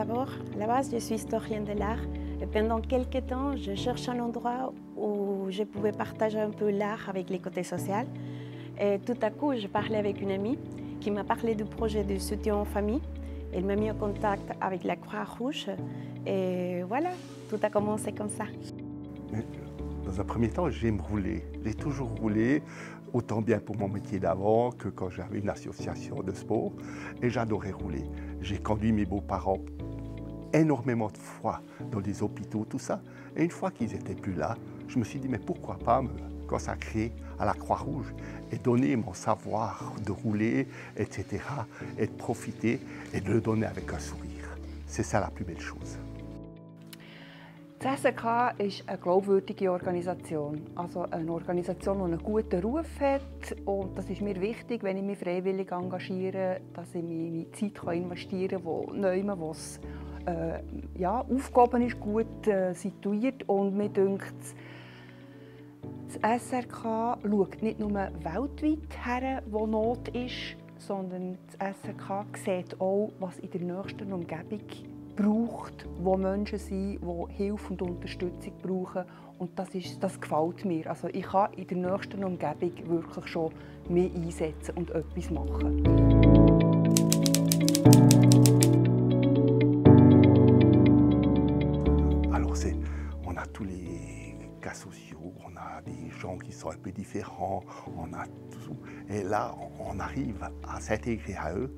D'abord, à la base, je suis historienne de l'art. Et pendant quelques temps, je cherche un endroit où je pouvais partager un peu l'art avec les côtés sociaux. Et tout à coup, je parlais avec une amie qui m'a parlé du projet de soutien aux familles. Elle m'a mis en contact avec la Croix-Rouge. Et voilà, tout a commencé comme ça. Dans un premier temps, j'aime rouler. J'ai toujours roulé, autant bien pour mon métier d'avant que quand j'avais une association de sport. Et j'adorais rouler. J'ai conduit mes beaux-parents énormément de fois dans des hôpitaux, tout ça. Et une fois qu'ils n'étaient plus là, je me suis dit, mais pourquoi pas me consacrer à la Croix-Rouge et donner mon savoir de rouler, etc. et de profiter et de le donner avec un sourire. C'est ça la plus belle chose. Das SRK ist eine glaubwürdige Organisation. Also eine Organisation, die einen guten Ruf hat. Und das ist mir wichtig, wenn ich mich freiwillig engagiere, dass ich meine Zeit investieren kann, wo es aufgehoben ist, gut situiert. Und mir denkt, das SRK schaut nicht nur weltweit her, wo Not ist, sondern das SRK sieht auch, was in der nächsten Umgebung braucht, wo Menschen sind, die Hilfe und Unterstützung brauchen. Und das gefällt mir. Also ich kann in der nächsten Umgebung wirklich schon mehr einsetzen und etwas machen. Alors on a tous les cas sociaux, on a des gens qui sont un peu différents, on a tout. Et là, on arrive à s'intégrer à eux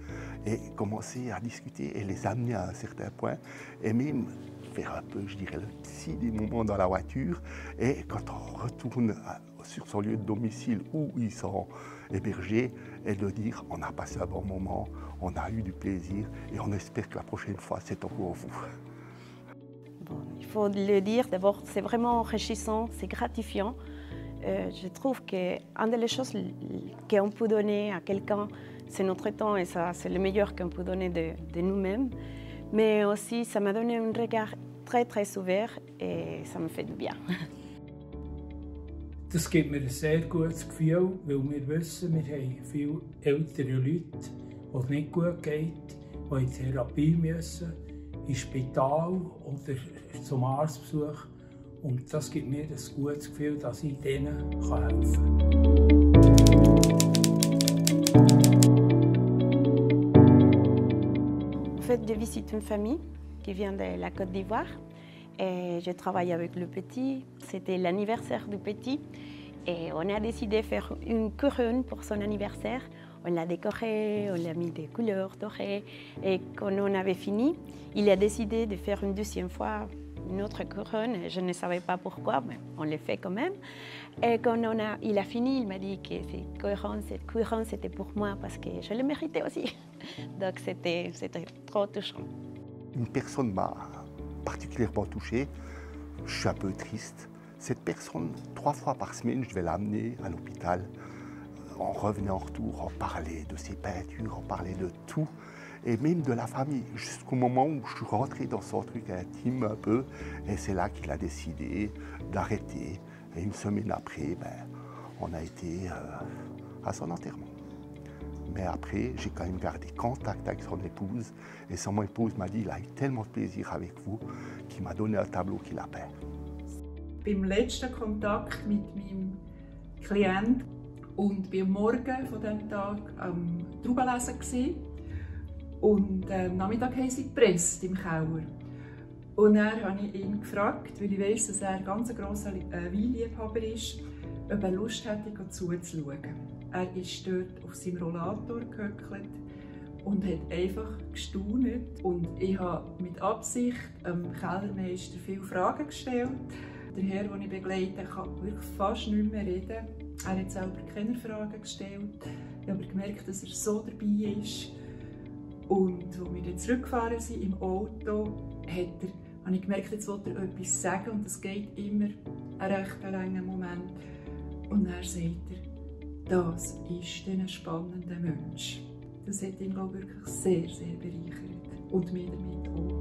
et commencer à discuter et les amener à un certain point et même faire un peu, je dirais, le petit des moments dans la voiture. Et quand on retourne sur son lieu de domicile où ils sont hébergés, et de dire on a passé un bon moment, on a eu du plaisir et on espère que la prochaine fois c'est encore vous. Bon, il faut le dire, d'abord, c'est vraiment enrichissant, c'est gratifiant. Je trouve qu'une des choses qu'on peut donner à quelqu'un, c'est notre temps et ça, c'est le meilleur qu'on peut donner de nous-mêmes. Mais aussi, ça m'a donné un regard très, très ouvert et ça me fait du bien. Das gibt mir ein sehr gutes Gefühl, weil wir wissen, wir haben viele ältere Leute, denen es nicht gut geht, die in Therapie müssen, ins Spital oder zum Arztbesuch. Und das gibt mir ein gutes Gefühl, dass ich denen helfen kann. En fait, je visite une famille qui vient de la Côte d'Ivoire et je travaille avec le petit. C'était l'anniversaire du petit et on a décidé de faire une couronne pour son anniversaire. On l'a décoré, on l'a mis des couleurs dorées et quand on avait fini, il a décidé de faire une deuxième fois une autre couronne. Je ne savais pas pourquoi, mais on l'a fait quand même. Et quand il a fini, il m'a dit que cette couronne c'était pour moi parce que je le méritais aussi. Donc c'était trop touchant. Une personne m'a particulièrement touché. Je suis un peu triste. Cette personne, 3 fois par semaine, je vais l'amener à l'hôpital. On revenait en retour, on parlait de ses peintures, on parlait de tout. Et même de la famille, jusqu'au moment où je suis rentré dans son truc intime un peu. Et c'est là qu'il a décidé d'arrêter. Et une semaine après, on a été à son enterrement. Mais après, j'ai quand même gardé contact avec son épouse. Et son épouse m'a dit, il a eu tellement de plaisir avec vous, qu'il m'a donné un tableau qu'il a peint. Beim letzten Kontakt mit meinem Klienten und beim Morgen von diesem Tag am Traubenlesen gewesen. Und am Nachmittag haben sie gepresst im Keller. Und dann habe ich ihn gefragt, weil ich weiss, dass er ein ganz grosser Weinliebhaber ist, ob er Lust hätte, zuzuschauen. Er ist dort auf seinem Rollator gehöckelt und hat einfach gestaunt. Und ich habe mit Absicht dem Kellermeister viele Fragen gestellt. Der Herr, den ich begleite, kann wirklich fast nicht mehr reden. Er hat selber keine Fragen gestellt. Ich habe gemerkt, dass er so dabei ist. Und als wir dann zurückgefahren sind im Auto, habe ich gemerkt, jetzt will er etwas sagen und es geht immer einen recht langen Moment. Und dann sagt er, das ist ein spannender Mensch. Das hat ihn, glaube ich, wirklich sehr, sehr bereichert. Und mir damit auch.